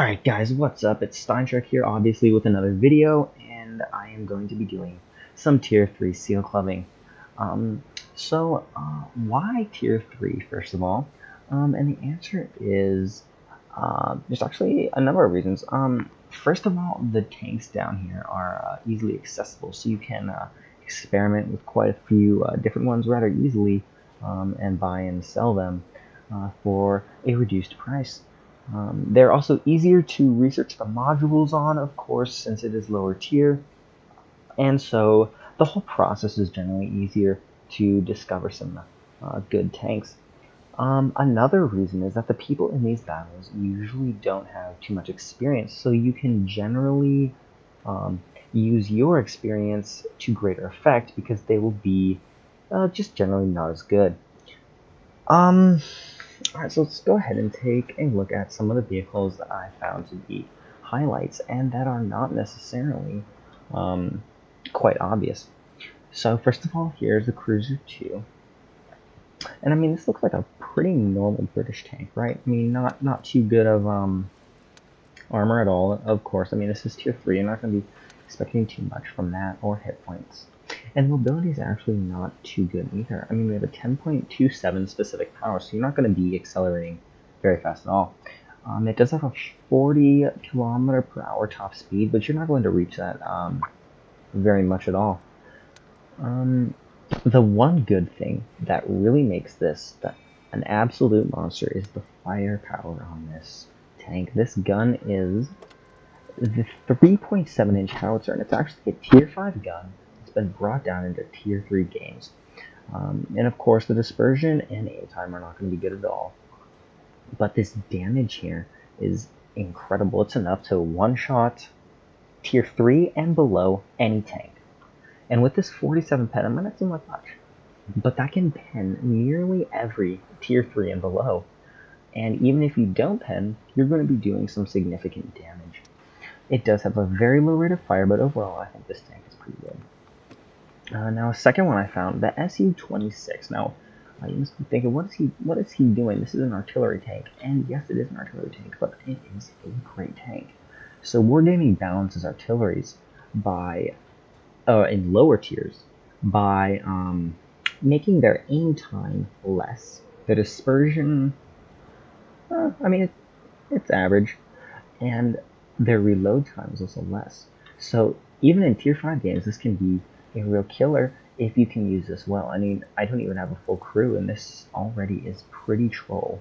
Alright guys, what's up? It's Steinshark here, obviously with another video, and I am going to be doing some Tier 3 seal clubbing. Why Tier 3, first of all? And the answer is, there's actually a number of reasons. First of all, the tanks down here are easily accessible, so you can experiment with quite a few different ones rather easily, and buy and sell them for a reduced price. They're also easier to research the modules on, of course, since it is lower tier, and so the whole process is generally easier to discover some good tanks. Another reason is that the people in these battles usually don't have too much experience, so you can generally use your experience to greater effect because they will be just generally not as good. Alright, so let's go ahead and take a look at some of the vehicles that I found to be highlights and that are not necessarily quite obvious. So first of all, here's the Cruiser 2. And I mean, this looks like a pretty normal British tank, right? I mean, not too good of armor at all, of course. I mean, this is Tier 3, you're not going to be expecting too much from that or hit points. And mobility is actually not too good either. I mean, we have a 10.27 specific power, so you're not going to be accelerating very fast at all. It does have a 40 kilometer per hour top speed, but you're not going to reach that very much at all. The one good thing that really makes this an absolute monster is the firepower on this tank. This gun is the 3.7 inch howitzer, and it's actually a Tier 5 gun. It's been brought down into Tier 3 games. And of course, the dispersion and aim time are not going to be good at all. But this damage here is incredible. It's enough to one-shot Tier 3 and below any tank. And with this 47 pen, it might not seem like much, but that can pen nearly every Tier 3 and below. And even if you don't pen, you're going to be doing some significant damage. It does have a very low rate of fire, but overall I think this tank is pretty good. Now, a second one I found, the SU-26. Now, you must be thinking, what is he doing? This is an artillery tank, and yes, it is an artillery tank, but it is a great tank. So wargaming balances artilleries by, in lower tiers, by making their aim time less. The dispersion, I mean, it's average, and their reload time is also less. So even in Tier 5 games, this can be a real killer if you can use this well. I mean, I don't even have a full crew, and this already is pretty troll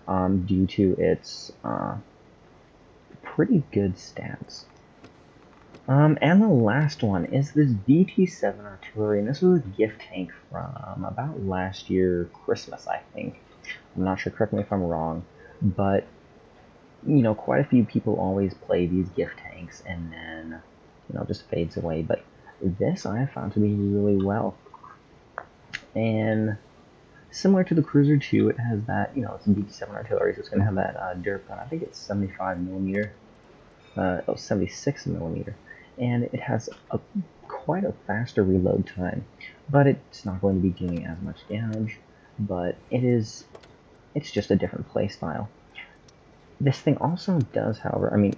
due to its pretty good stats. And the last one is this BT7 artillery, and this was a gift tank from about last year Christmas, I think. I'm not sure, correct me if I'm wrong, but you know, quite a few people always play these gift tanks and then, you know, just fades away. But this I have found to be really well. And similar to the Cruiser 2, it has that, you know, it's a BT7 artillery, so it's going to have that Derp gun. I think it's 75mm, 76mm. And it has quite a faster reload time. But it's not going to be doing as much damage. But it's just a different playstyle. This thing also does, however, I mean,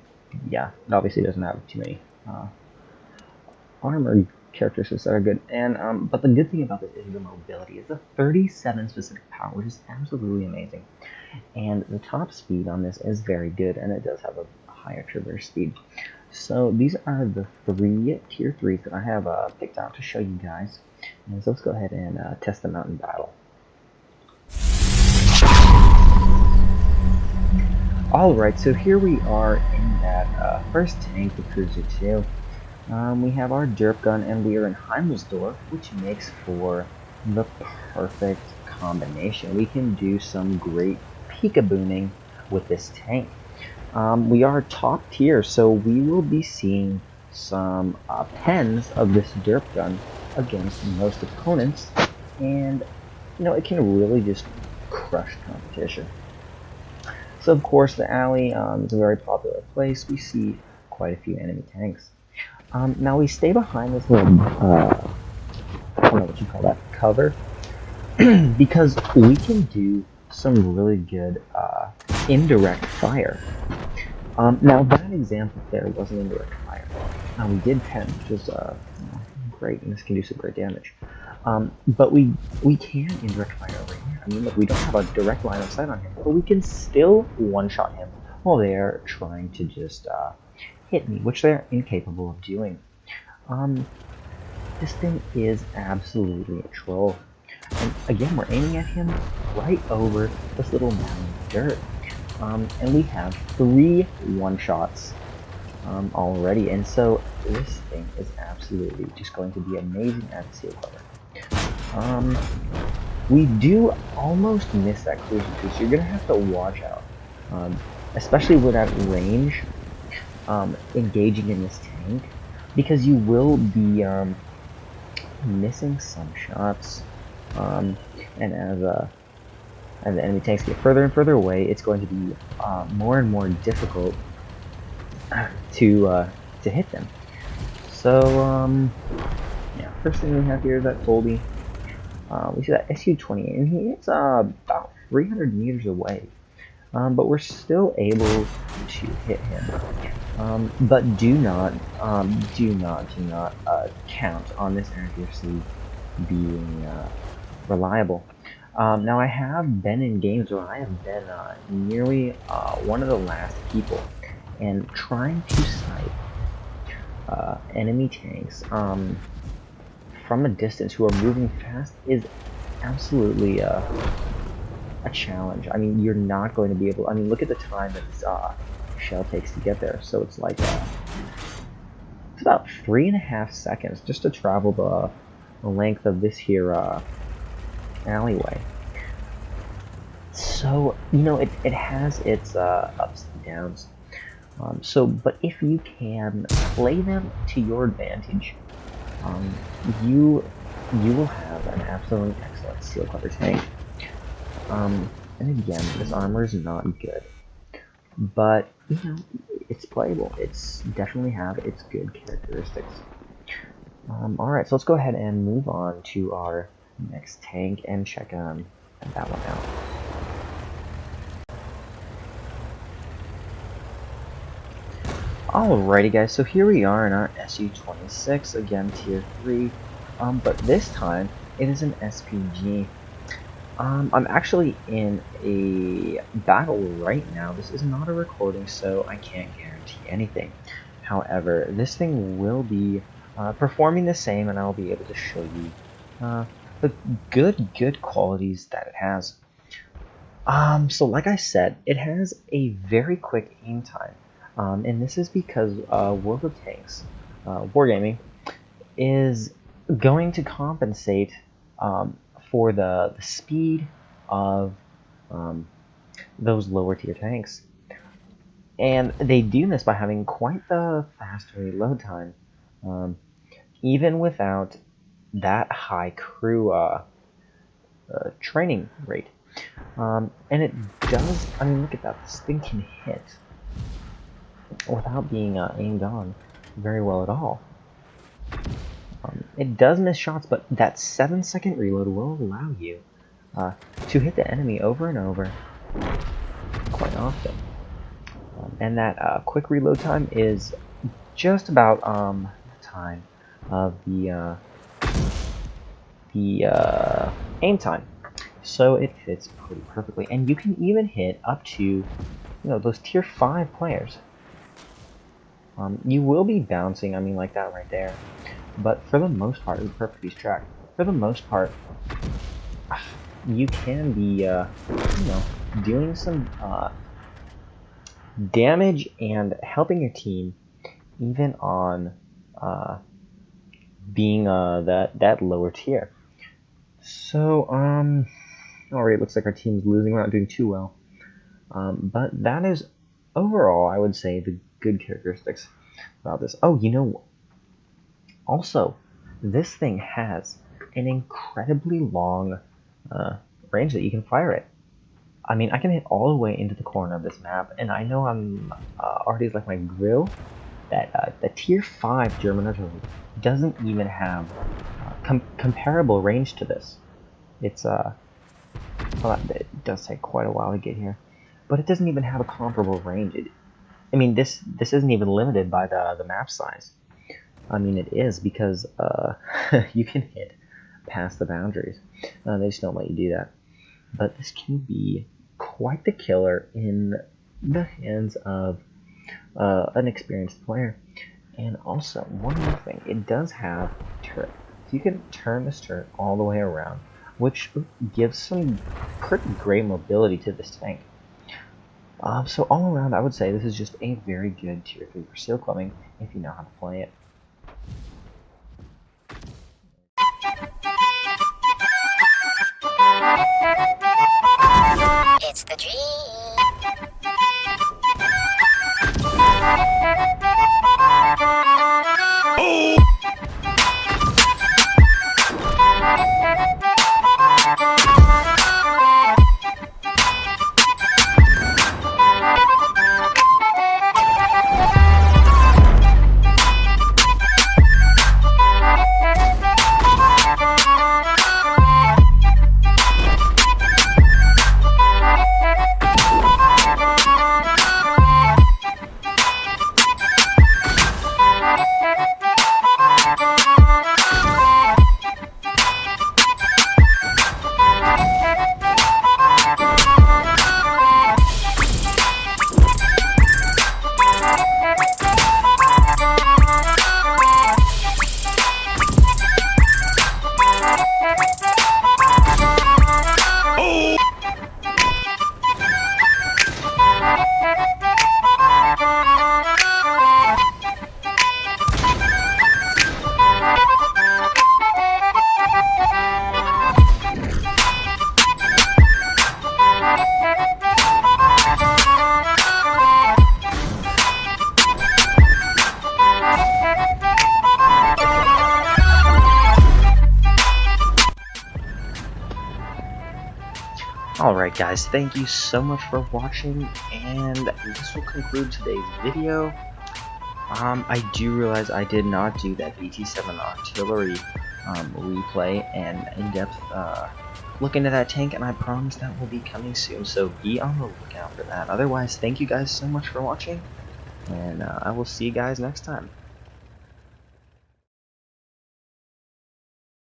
yeah, it obviously doesn't have too many armor characteristics that are good, and but the good thing about this is the mobility. It's a 37 specific power, which is absolutely amazing, and the top speed on this is very good, and it does have a higher traverse speed. So these are the 3 Tier 3s that I have picked out to show you guys, and so let's go ahead and test them out in battle. Alright, so here we are in that first tank, the Cruiser 2. We have our Derp gun, and we are in Heimersdorf, which makes for the perfect combination. We can do some great peekabooning with this tank. We are top tier, so we will be seeing some pens of this Derp gun against most opponents, and you know, it can really just crush competition. So of course the alley is a very popular place. We see quite a few enemy tanks. Now we stay behind this little, I don't know what you call that, cover, because we can do some really good indirect fire. Now that example there wasn't indirect fire. We did 10, which is great, and this can do some great damage. But we can indirect fire over here. I mean, look, we don't have a direct line of sight on him, but we can still one-shot him while they're trying to just hit me, which they're incapable of doing. This thing is absolutely a troll. And again, we're aiming at him right over this little mound of dirt. And we have 3 one-shots already, and so this thing is absolutely just going to be amazing at seal cover. We do almost miss that cruiser too, so you're gonna have to watch out, especially with that range, engaging in this tank, because you will be missing some shots, and as the enemy tanks get further and further away, it's going to be more and more difficult to hit them. So yeah, first thing we have here is that Colby. We see that SU-28, and he is about 300 meters away, but we're still able to hit him. But do not count on this accuracy being reliable. Now I have been in games where I have been nearly one of the last people, and trying to sight enemy tanks from a distance who are moving fast is absolutely a challenge. I mean, you're not going to be able. I mean, look at the time that this shell takes to get there. So it's like it's about 3.5 seconds just to travel the length of this here alleyway. So you know, it has its ups and downs. But if you can play them to your advantage, you will have an absolutely excellent seal cutter tank. And again, this armor is not good, but you know, it's playable. It's definitely have its good characteristics. Alright, so let's go ahead and move on to our next tank and check that one out. Alrighty guys, so here we are in our SU-26, again tier 3, but this time it is an SPG. I'm actually in a battle right now. This is not a recording, so I can't guarantee anything. However, this thing will be performing the same, and I'll be able to show you the good qualities that it has. So like I said, it has a very quick aim time. And this is because World of Tanks, Wargaming, is going to compensate for the speed of those lower tier tanks. And they do this by having quite the fast reload time, even without that high crew training rate. And it does, I mean, look at that, this thing can hit without being aimed on very well at all. It does miss shots, but that 7-second reload will allow you to hit the enemy over and over quite often. And that quick reload time is just about the time of the aim time. So it fits pretty perfectly. And you can even hit up to, you know, those tier 5 players. You will be bouncing, I mean, like that right there. But for the most part, it's perfectly tracked. For the most part, you can be, you know, doing some damage and helping your team, even on being that lower tier. So, alright, looks like our team's losing. We're not doing too well. But that is overall, I would say, the good characteristics about this. Oh, you know, also, this thing has an incredibly long range that you can fire it. I mean, I can hit all the way into the corner of this map, and I know I'm arty's like my grill. That the tier 5 German artillery doesn't even have comparable range to this. It's well, it does take quite a while to get here. but it doesn't even have a comparable range. I mean, this isn't even limited by the map size. I mean, it is, because you can hit past the boundaries. They just don't let you do that. But this can be quite the killer in the hands of an experienced player. And also, one more thing, it does have turret. So you can turn this turret all the way around, which gives some pretty great mobility to this tank. So all around, I would say this is just a very good tier 3 for seal clubbing if you know how to play it. It's the dream. Alright guys, thank you so much for watching, and this will conclude today's video. I do realize I did not do that BT7 artillery replay and in-depth look into that tank, and I promise that will be coming soon, so be on the lookout for that. Otherwise, thank you guys so much for watching, and I will see you guys next time.